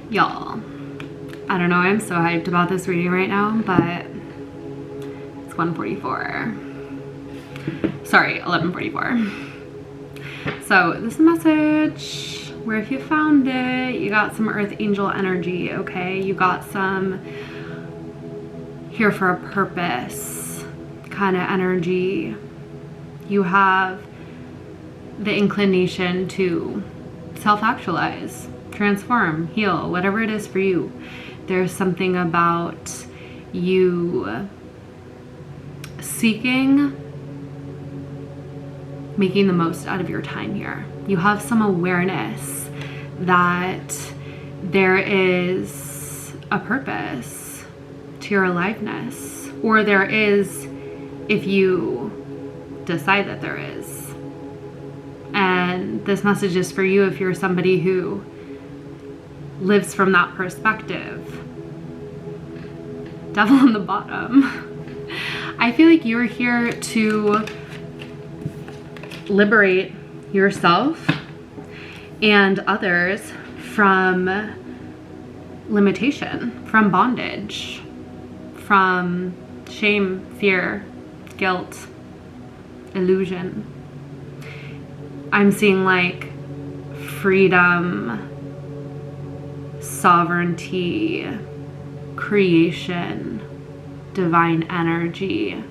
Y'all, I don't know why I'm so hyped about this reading right now, but it's 1:44. Sorry, 11:44. So this is a message where if you found it, you got some earth angel energy, okay? You got some here for a purpose kind of energy. You have the inclination to self-actualize, transform, heal, whatever it is for you. There's something about you seeking, making the most out of your time here. You have some awareness that there is a purpose to your aliveness, or there is if you decide that there is. And this message is for you if you're somebody who lives from that perspective. Devil on the bottom. I feel like you're here to liberate yourself and others from limitation, from bondage, from shame, fear, guilt, illusion. I'm seeing like freedom, sovereignty, creation, divine energy,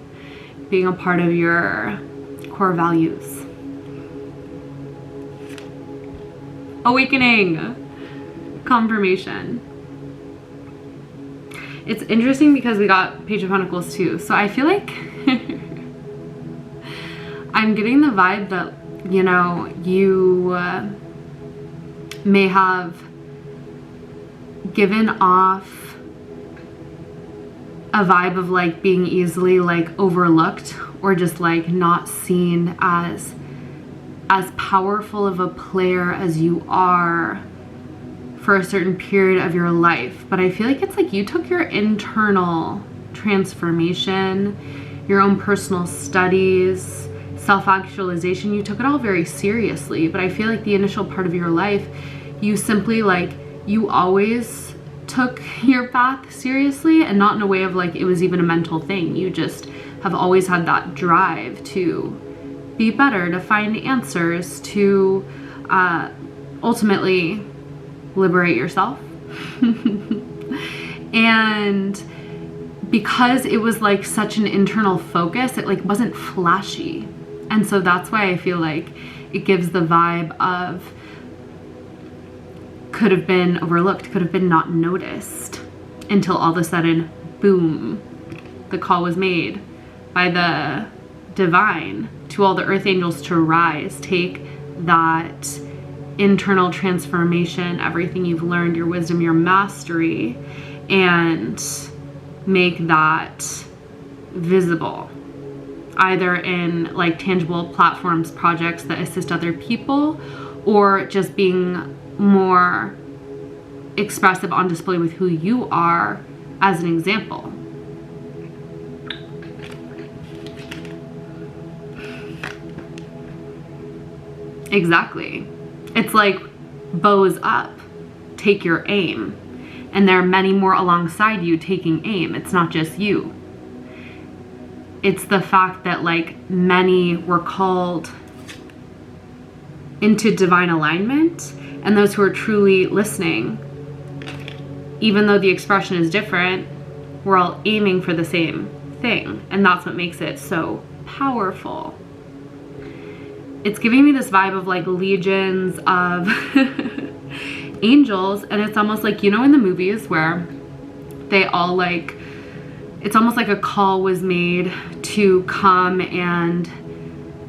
being a part of your core values. Awakening, confirmation. It's interesting because we got Page of Pentacles too. So I feel like I'm getting the vibe that, you know, you may have given off a vibe of like being easily like overlooked or just like not seen as powerful of a player as you are for a certain period of your life. But I feel like it's like you took your internal transformation, your own personal studies, self-actualization, you took it all very seriously. But I feel like the initial part of your life, you simply like, you always took your path seriously, and not in a way of like it was even a mental thing. You just have always had that drive to be better, to find answers, to ultimately liberate yourself. And because it was like such an internal focus, it like wasn't flashy. And so that's why I feel like it gives the vibe of could have been overlooked, could have been not noticed, until all of a sudden, boom, the call was made by the divine to all the earth angels to rise, take that internal transformation, everything you've learned, your wisdom, your mastery, and make that visible, either in like tangible platforms, projects that assist other people, or just being more expressive on display with who you are as an example. Exactly. It's like bows up, take your aim. And there are many more alongside you taking aim. It's not just you. It's the fact that like many were called into divine alignment, and those who are truly listening, even though the expression is different, we're all aiming for the same thing. And that's what makes it so powerful. It's giving me this vibe of like legions of angels, and it's almost like, you know, in the movies where they all like, it's almost like a call was made to come and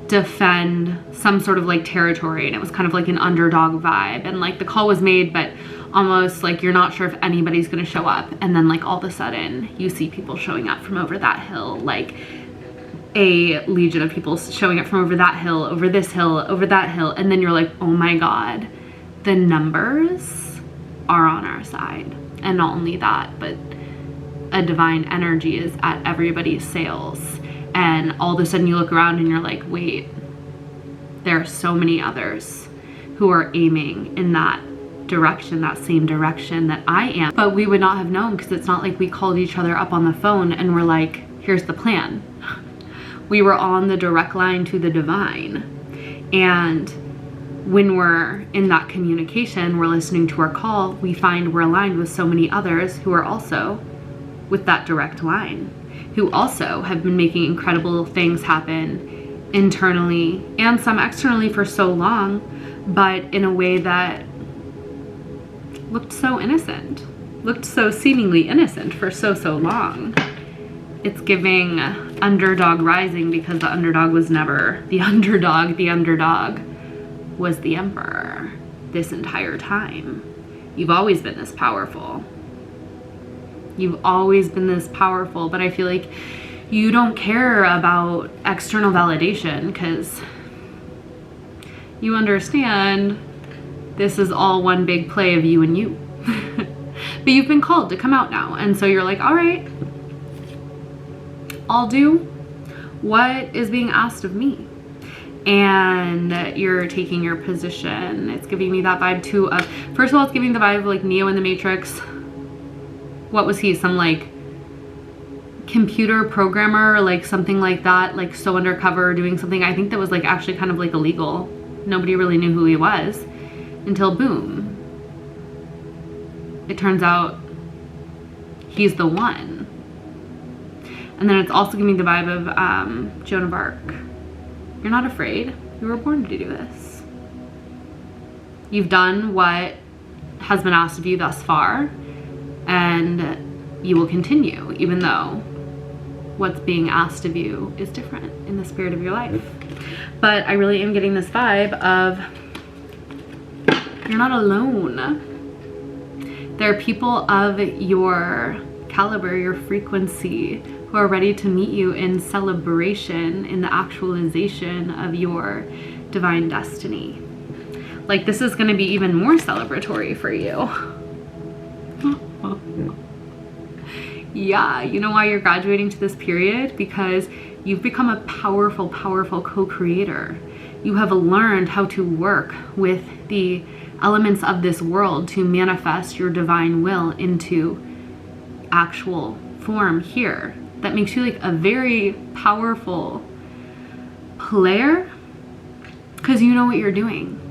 defend some sort of like territory, and it was kind of like an underdog vibe, and like the call was made, but almost like you're not sure if anybody's gonna show up, and then like all of a sudden you see people showing up from over that hill, like a legion of people showing up from over that hill, over this hill, over that hill, and then you're like, oh my god, the numbers are on our side. And not only that, but a divine energy is at everybody's sails, and all of a sudden you look around and you're like, wait, there are so many others who are aiming in that direction, that same direction that I am. But we would not have known, because it's not like we called each other up on the phone and we're like, here's the plan. We were on the direct line to the divine. And when we're in that communication, we're listening to our call, we find we're aligned with so many others who are also with that direct line, who also have been making incredible things happen internally and some externally for so long, but in a way that looked so innocent, looked so seemingly innocent for so long. It's giving underdog rising, because the underdog was never the underdog. The underdog was the emperor this entire time. You've always been this powerful. You've always been this powerful, but I feel like you don't care about external validation, because you understand this is all one big play of you and you. But you've been called to come out now, and so you're like, all right, I'll do what is being asked of me. And you're taking your position. It's giving me that vibe too of, first of all, it's giving the vibe of like Neo in the Matrix. What was he? Some like computer programmer or like something like that, like so undercover doing something. I think that was like actually kind of like illegal. Nobody really knew who he was until boom. It turns out he's the one. And then it's also giving me the vibe of Joan of Arc. You're not afraid. You were born to do this. You've done what has been asked of you thus far, and you will continue, even though what's being asked of you is different in the spirit of your life. But I really am getting this vibe of you're not alone. There are people of your caliber, your frequency, who are ready to meet you in celebration, in the actualization of your divine destiny. Like, this is going to be even more celebratory for you. Yeah, you know why you're graduating to this period? Because you've become a powerful, powerful co-creator. You have learned how to work with the elements of this world to manifest your divine will into actual form here. That makes you like a very powerful player, because you know what you're doing.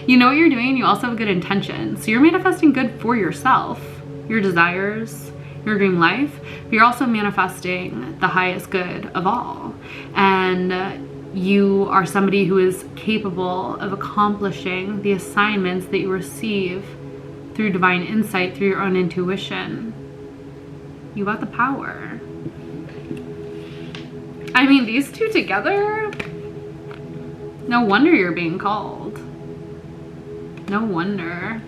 You know what you're doing. You also have good intention. So you're manifesting good for yourself, your desires, your dream life, but you're also manifesting the highest good of all. And you are somebody who is capable of accomplishing the assignments that you receive through divine insight, through your own intuition. You got the power. I mean, these two together, no wonder you're being called. No wonder.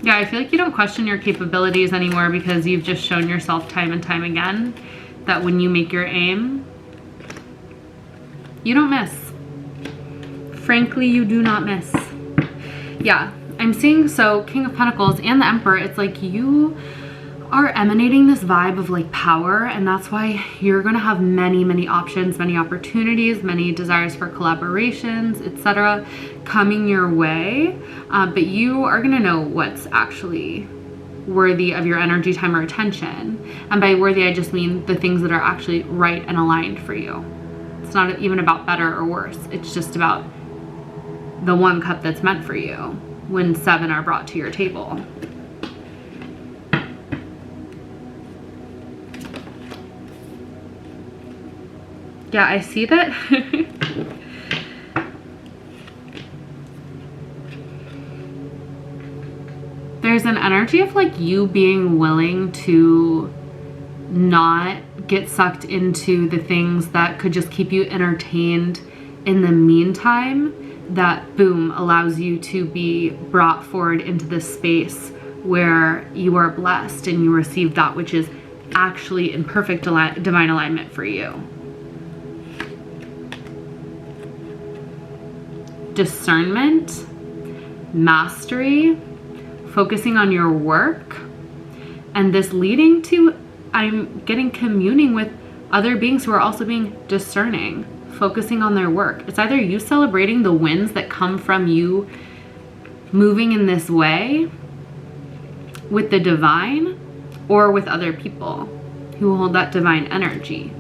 Yeah, I feel like you don't question your capabilities anymore, because you've just shown yourself time and time again that when you make your aim, you don't miss. Frankly, you do not miss. Yeah, I'm seeing, so King of Pentacles and the Emperor, it's like you are emanating this vibe of like power, and that's why you're going to have many, many options, many opportunities, many desires for collaborations, etc. coming your way, but you are going to know what's actually worthy of your energy, time, or attention. And by worthy, I just mean the things that are actually right and aligned for you. It's not even about better or worse. It's just about the one cup that's meant for you when 7 are brought to your table. Yeah, I see that. There's an energy of like you being willing to not get sucked into the things that could just keep you entertained in the meantime, that boom allows you to be brought forward into this space where you are blessed and you receive that which is actually in perfect divine alignment for you. Discernment, mastery, focusing on your work, and this leading to, I'm getting communing with other beings who are also being discerning, focusing on their work. It's either you celebrating the wins that come from you moving in this way with the divine or with other people who hold that divine energy.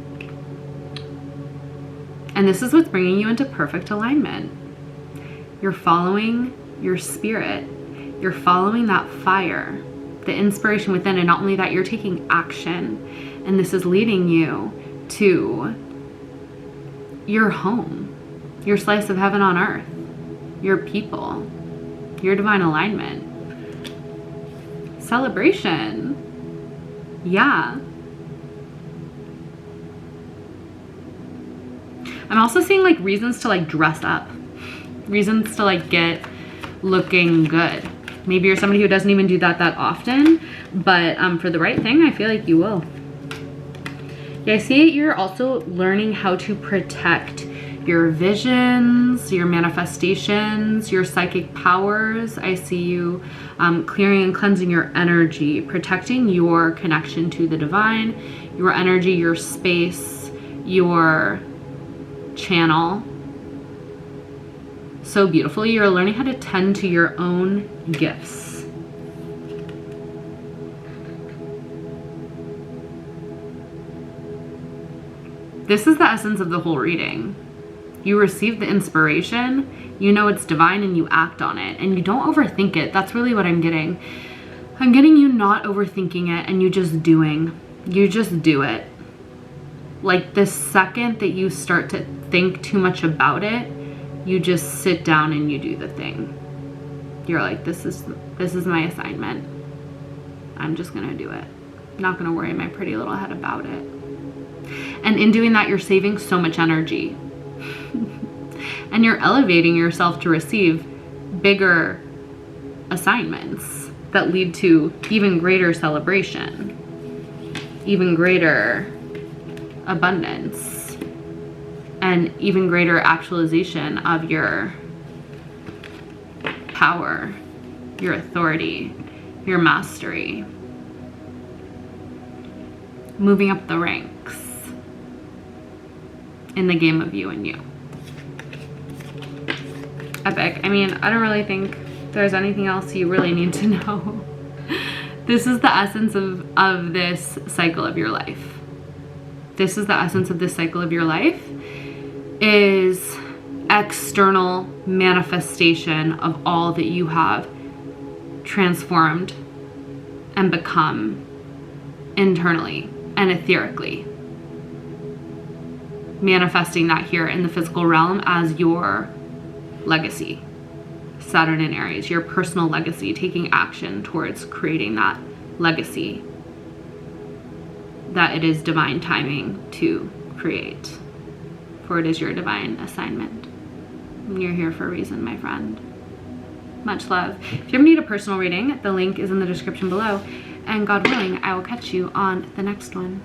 And this is what's bringing you into perfect alignment. You're following your spirit. You're following that fire, the inspiration within, and not only that, you're taking action. And this is leading you to your home, your slice of heaven on earth, your people, your divine alignment. Celebration. Yeah. I'm also seeing like reasons to like dress up, reasons to like get looking good. Maybe you're somebody who doesn't even do that often, but for the right thing, I feel like you will. Yeah, I see you're also learning how to protect your visions, your manifestations, your psychic powers. I see you clearing and cleansing your energy, protecting your connection to the divine, your energy, your space, your channel. So beautifully, you're learning how to tend to your own gifts. This is the essence of the whole reading. You receive the inspiration, you know it's divine, and you act on it, and you don't overthink it. That's really what I'm getting. I'm getting you not overthinking it and you just doing. You just do it. Like the second that you start to think too much about it, you just sit down and you do the thing. You're like, this is my assignment. I'm just gonna do it. I'm not gonna worry my pretty little head about it. And in doing that, you're saving so much energy. And you're elevating yourself to receive bigger assignments that lead to even greater celebration, even greater abundance, and even greater actualization of your power, your authority, your mastery. Moving up the ranks in the game of you and you. Epic. I mean, I don't really think there's anything else you really need to know. This is the essence of this cycle of your life. This is the essence of this cycle of your life, is external manifestation of all that you have transformed and become internally and etherically. Manifesting that here in the physical realm as your legacy. Saturn in Aries, your personal legacy, taking action towards creating that legacy that it is divine timing to create. For it is your divine assignment. You're here for a reason, my friend. Much love. If you ever need a personal reading, the link is in the description below. And God willing, I will catch you on the next one.